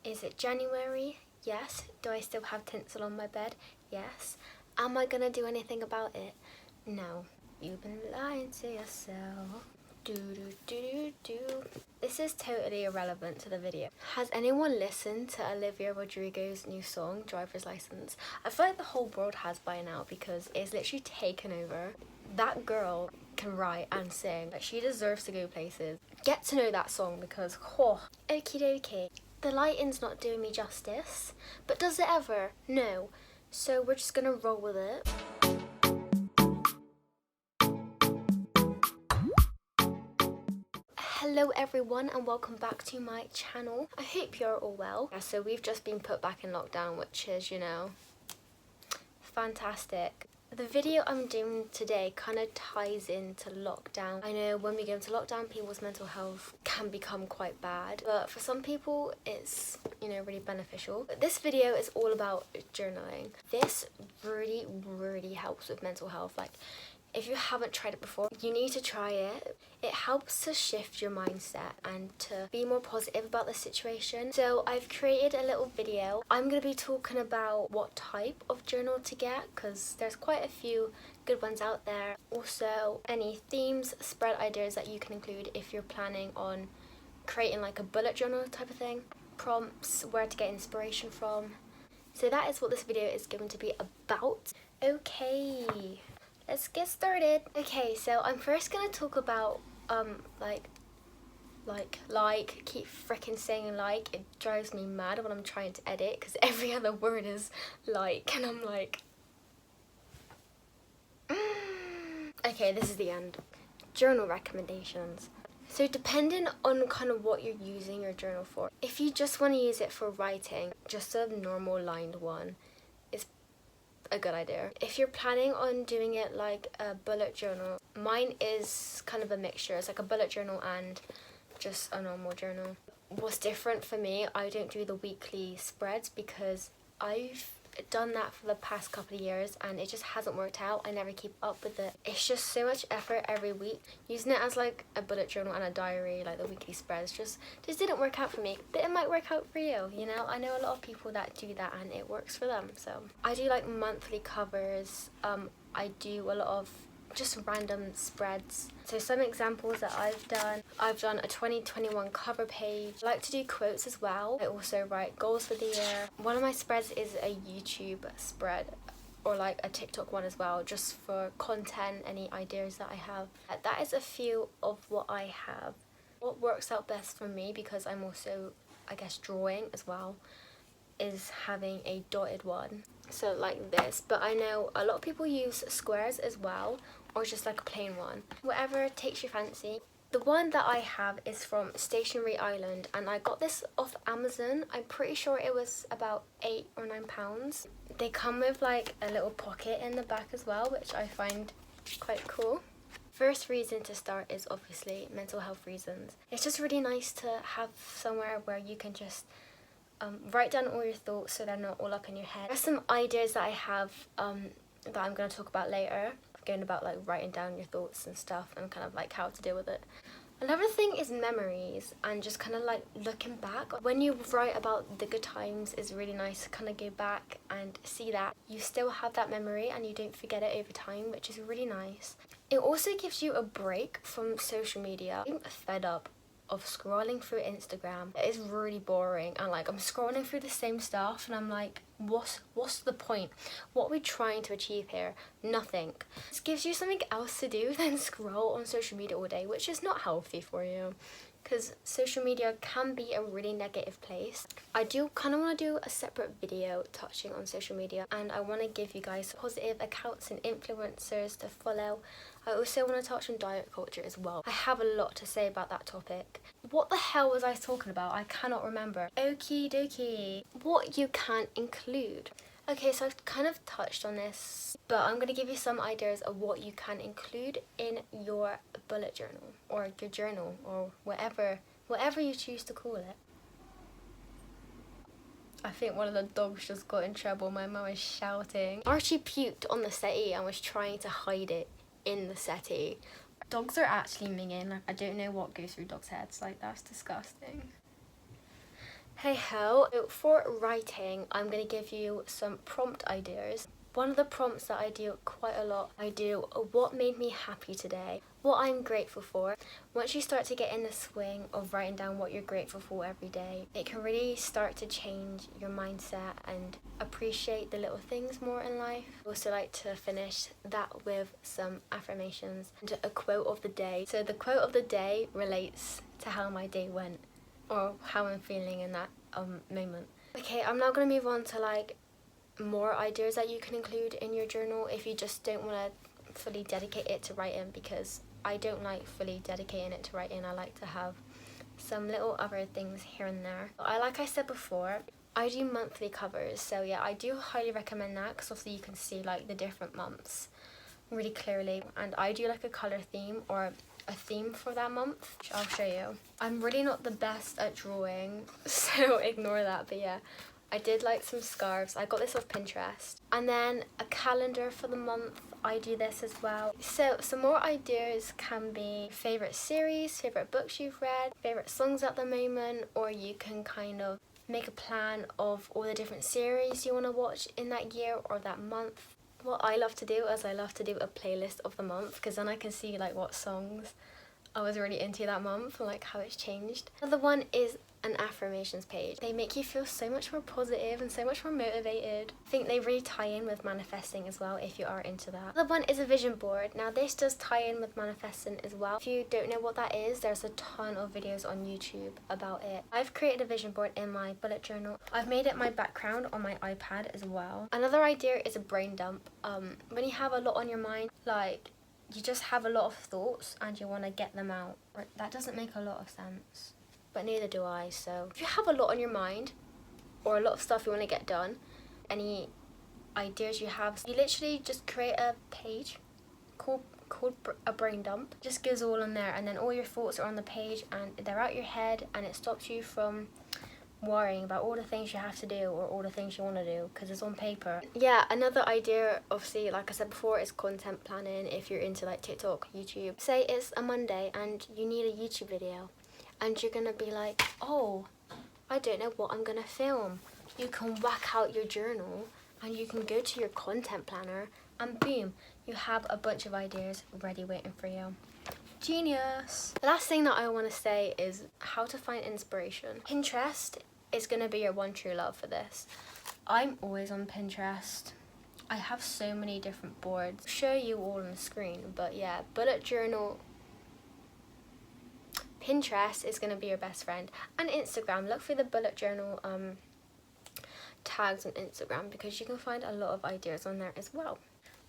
Is it January? Yes. Do I still have tinsel on my bed? Yes. Am I gonna do anything about it? No. You've been lying to yourself. This is totally irrelevant to the video. Has anyone listened to Olivia Rodrigo's new song, Driver's License? I feel like the whole world has by now because it's literally taken over. That girl can write and sing. Like, she deserves to go places. Get to know that song because, okie dokie. The lighting's not doing me justice, but does it ever? No. So we're just gonna roll with it. Hello everyone and welcome back to my channel. I hope you're all well. Yeah, so we've just been put back in lockdown, which is, you know, fantastic. The video I'm doing today kind of ties into lockdown. I know when we go into lockdown, people's mental health can become quite bad, but for some people it's, you know, really beneficial. But this video is all about journaling. This really helps with mental health. Like, if you haven't tried it before, you need to try it. It helps to shift your mindset and to be more positive about the situation. So I've created a little video. I'm going to be talking about what type of journal to get because there's quite a few good ones out there. Also, any themes, spread ideas that you can include if you're planning on creating like a bullet journal type of thing. Prompts, where to get inspiration from. So that is what this video is going to be about. Okay. Let's get started. Okay, so I'm first gonna talk about keep freaking saying like. It drives me mad when I'm trying to edit because every other word is like, and I'm like, Okay, this is the end. Journal recommendations. So depending on kind of what you're using your journal for, if you just want to use it for writing, just a normal lined one is a good idea. If you're planning on doing it like a bullet journal, mine is kind of a mixture. It's like a bullet journal and just a normal journal. What's different for me, I don't do the weekly spreads because I've done that for the past couple of years and it just hasn't worked out. I never keep up with it. It's just so much effort every week. Using it as like a bullet journal and a diary, like the weekly spreads, just didn't work out for me. But it might work out for you, you know? I know a lot of people that do that and it works for them. So I do like monthly covers. I do a lot of just random spreads. So some examples that I've done a 2021 cover page. I like to do quotes as well. I also write goals for the year. One of my spreads is a YouTube spread or like a TikTok one as well, just for content, any ideas that I have. That is a few of what I have. What works out best for me, because I'm also, I guess, drawing as well, is having a dotted one. So like this, but I know a lot of people use squares as well, or just like a plain one. Whatever takes your fancy. The one that I have is from Stationery Island and I got this off Amazon. I'm pretty sure it was about £8 or £9. They come with like a little pocket in the back as well, which I find quite cool. First reason to start is obviously mental health reasons. It's just really nice to have somewhere where you can just write down all your thoughts so they're not all up in your head. There's some ideas that I have that I'm going to talk about later, going about like writing down your thoughts and stuff and kind of like how to deal with it. Another thing is memories and just kind of like looking back. When you write about the good times, it's really nice to kind of go back and see that you still have that memory and you don't forget it over time, which is really nice. It also gives you a break from social media. I'm fed up of scrolling through Instagram. It is really boring and like I'm scrolling through the same stuff and I'm like, what's the point? What are we trying to achieve here? Nothing. This gives you something else to do than scroll on social media all day, which is not healthy for you, because social media can be a really negative place. I do kind of want to do a separate video touching on social media, and I want to give you guys positive accounts and influencers to follow. I also want to touch on diet culture as well. I have a lot to say about that topic. What the hell was I talking about? I cannot remember. Okie dokie. What you can include. Okay, so I've kind of touched on this, but I'm going to give you some ideas of what you can include in your bullet journal or your journal or whatever you choose to call it. I think one of the dogs just got in trouble. My mum is shouting. Archie puked on the settee and was trying to hide it in the settee. Dogs are actually minging. Like, I don't know what goes through dogs' heads. Like, that's disgusting. Hey ho. So for writing, I'm going to give you some prompt ideas. One of the prompts that I do quite a lot, I do what made me happy today, what I'm grateful for. Once you start to get in the swing of writing down what you're grateful for every day, it can really start to change your mindset and appreciate the little things more in life. I also like to finish that with some affirmations and a quote of the day. So the quote of the day relates to how my day went or how I'm feeling in that moment. Okay, I'm now going to move on to like more ideas that you can include in your journal if you just don't want to fully dedicate it to writing, because I don't like fully dedicating it to writing. I like to have some little other things here and there. Like I said before, I do monthly covers, so yeah, I do highly recommend that because obviously you can see like the different months really clearly, and I do like a colour theme or a theme for that month, which I'll show you. I'm really not the best at drawing, so ignore that, but yeah, I did like some scarves. I got this off Pinterest. And then a calendar for the month. I do this as well. So some more ideas can be favourite series, favourite books you've read, favourite songs at the moment, or you can kind of make a plan of all the different series you want to watch in that year or that month. What I love to do is I love to do a playlist of the month, because then I can see like what songs I was really into that month and like how it's changed. Another one is an affirmations page. They make you feel so much more positive and so much more motivated. I think they really tie in with manifesting as well if you are into that. Another one is a vision board. Now this does tie in with manifesting as well. If you don't know what that is, there's a ton of videos on YouTube about it. I've created a vision board in my bullet journal. I've made it my background on my iPad as well. Another idea is a brain dump. When you have a lot on your mind, like you just have a lot of thoughts and you want to get them out. That doesn't make a lot of sense, but neither do I. So if you have a lot on your mind or a lot of stuff you want to get done, any ideas you have, you literally just create a page called a brain dump. Just goes all on there, and then all your thoughts are on the page and they're out your head, and it stops you from worrying about all the things you have to do or all the things you want to do because it's on paper. Yeah, another idea, obviously, like I said before, is content planning. If you're into like TikTok, YouTube, say it's a Monday and you need a YouTube video and you're gonna be like, oh, I don't know what I'm gonna film. You can whack out your journal and you can go to your content planner and boom, you have a bunch of ideas ready waiting for you. Genius. The last thing that I want to say is how to find inspiration. Pinterest is going to be your one true love for this. I'm always on Pinterest. I have so many different boards. I'll show you all on the screen, but yeah, bullet journal. Pinterest is going to be your best friend. And Instagram, look for the bullet journal tags on Instagram because you can find a lot of ideas on there as well.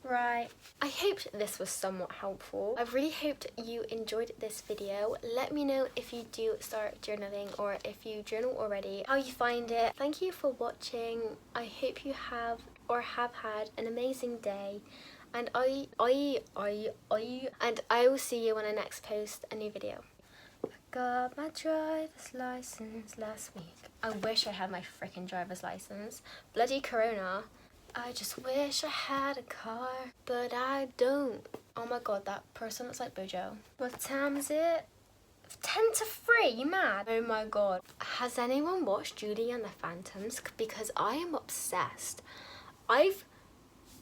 Right, I hoped this was somewhat helpful. I really hoped you enjoyed this video. Let me know if you do start journaling or if you journal already, how you find it. Thank you for watching. I hope you have or have had an amazing day, and I will see you when I next post a new video. I got my driver's license last week. I wish I had my freaking driver's license. Bloody Corona. I just wish I had a car, but I don't. Oh my god, that person looks like Bojo. What time is it? 10 to 3, you mad? Oh my god. Has anyone watched Judy and the Phantoms? Because I am obsessed. I've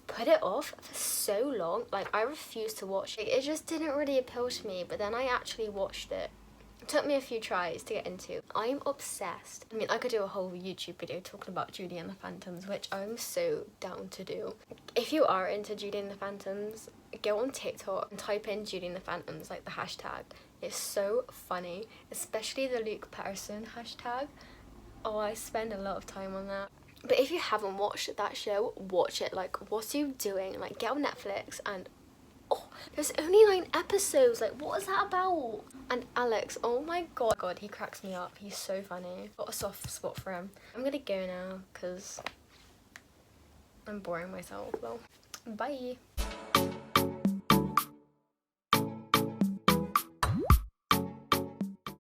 put it off for so long. Like, I refused to watch it. It just didn't really appeal to me, but then I actually watched it. It took me a few tries to get into. I'm obsessed. I mean, I could do a whole YouTube video talking about Judy and the Phantoms, which I'm so down to do. If you are into Judy and the Phantoms, go on TikTok and type in Judy and the Phantoms, like the hashtag. It's so funny, especially the Luke Patterson hashtag. Oh, I spend a lot of time on that. But if you haven't watched that show, watch it. Like, what are you doing? Like, get on Netflix and oh, there's only 9 episodes. Like, what is that about? And Alex, oh my god, he cracks me up. He's so funny. Got a soft spot for him. I'm gonna go now because I'm boring myself. Well, bye.